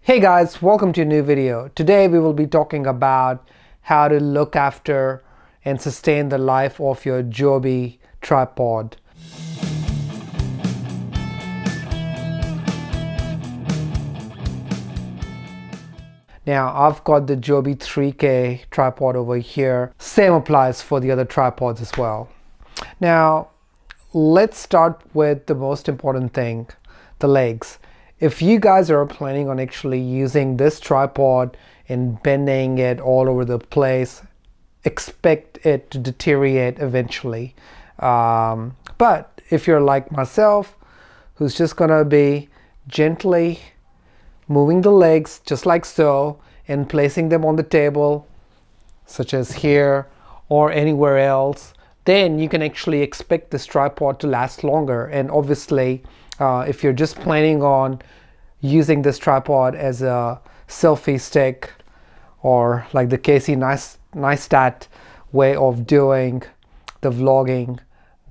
Hey guys, welcome to a new video. Today we will be talking about how to look after and sustain the life of your Joby tripod. Now I've got the Joby 3K tripod over here. Same applies for the other tripods as well. Now let's start with the most important thing, the legs. If you guys are planning on actually using this tripod and bending it all over the place, expect it to deteriorate eventually. But if you're like myself, who's just gonna be gently moving the legs just like so and placing them on the table, such as here or anywhere else, then you can actually expect this tripod to last longer. And obviously, if you're just planning on using this tripod as a selfie stick or like the Casey Neistat way of doing the vlogging,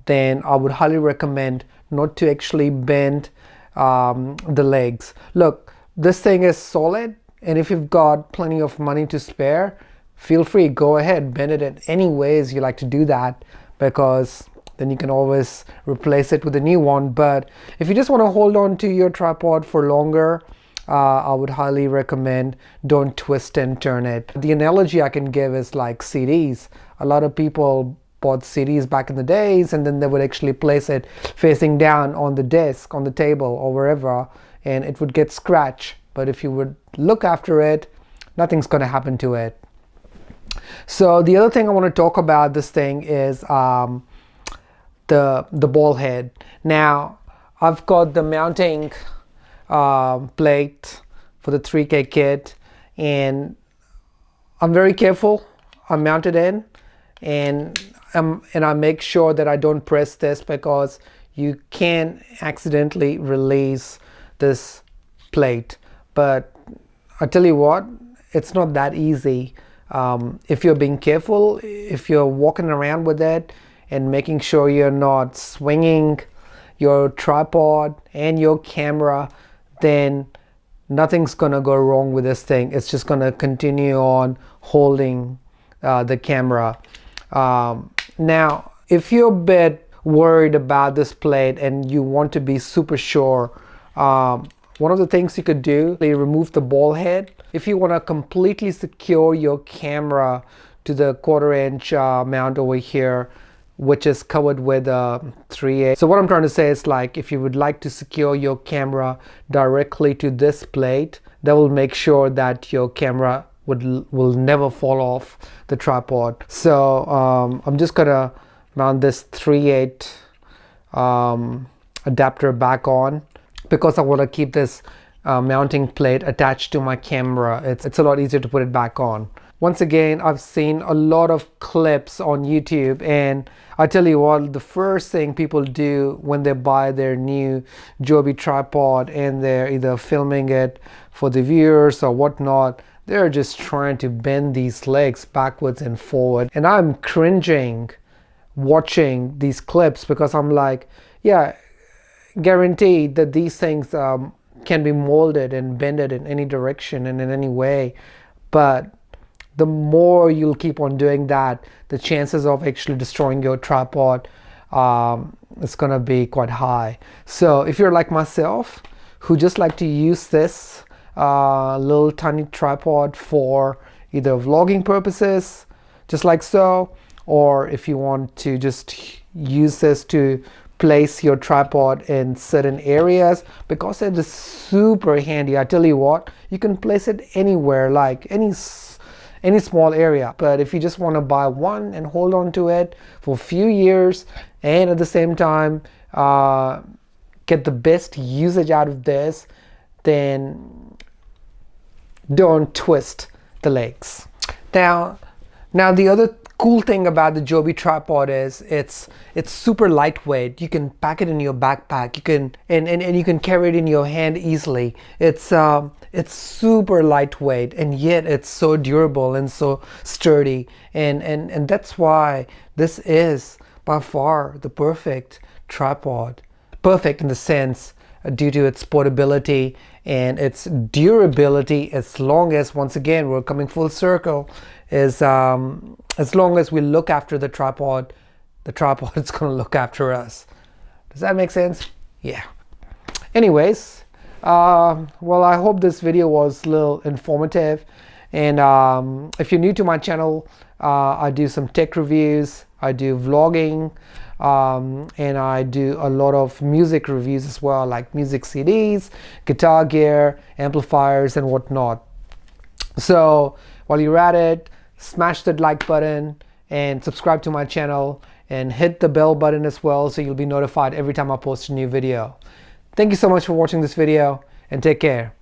then I would highly recommend not to actually bend the legs. Look, this thing is solid, and if you've got plenty of money to spare, feel free, go ahead, bend it in any ways you like to do that, because then you can always replace it with a new one. But if you just want to hold on to your tripod for longer, I would highly recommend don't twist and turn it. The analogy I can give is like CDs. A lot of people bought CDs back in the days, and then they would actually place it facing down on the desk, on the table, or wherever, and it would get scratched. But if you would look after it, nothing's going to happen to it. So the other thing I want to talk about this thing is the ball head. Now I've got the mounting plate for the 3K kit, and I'm very careful. I mount it in, and I make sure that I don't press this, because you can accidentally release this plate. But I tell you what, it's not that easy. If you're being careful, if you're walking around with it and making sure you're not swinging your tripod and your camera, then nothing's gonna go wrong with this thing. It's just gonna continue on holding the camera. Now, if you're a bit worried about this plate and you want to be super sure, one of the things you could do is remove the ball head. If you want to completely secure your camera to the 1/4 inch mount over here, which is covered with a 3/8. So what I'm trying to say is, like, if you would like to secure your camera directly to this plate, that will make sure that your camera will never fall off the tripod. So I'm just gonna mount this 3/8 adapter back on, because I want to keep this mounting plate attached to my camera. It's a lot easier to put it back on. Once again, I've seen a lot of clips on YouTube, and I tell you what, the first thing people do when they buy their new Joby tripod and they're either filming it for the viewers or whatnot, they're just trying to bend these legs backwards and forward. And I'm cringing watching these clips, because I'm like, yeah, guaranteed that these things can be molded and bended in any direction and in any way. But the more you'll keep on doing that, the chances of actually destroying your tripod is gonna be quite high. So if you're like myself, who just like to use this little tiny tripod for either vlogging purposes, just like so, or if you want to just use this to place your tripod in certain areas, because it is super handy. I tell you what, you can place it anywhere, like any small area. But if you just want to buy one and hold on to it for a few years, and at the same time get the best usage out of this, then don't twist the legs. Now the other cool thing about the Joby tripod is it's super lightweight. You can pack it in your backpack. You can and you can carry it in your hand easily. It's super lightweight, and yet it's so durable and so sturdy. And that's why this is by far the perfect tripod. Perfect in the sense due to its portability and its durability, as long as, once again, we're coming full circle, is as long as we look after the tripod is going to look after us. Does that make sense? Yeah. Anyways, well, I hope this video was a little informative. And if you're new to my channel, I do some tech reviews, I do vlogging, and I do a lot of music reviews as well, like music CDs, guitar gear, amplifiers, and whatnot. So while you're at it, smash that like button and subscribe to my channel and hit the bell button as well, so you'll be notified every time I post a new video. Thank you so much for watching this video, and take care.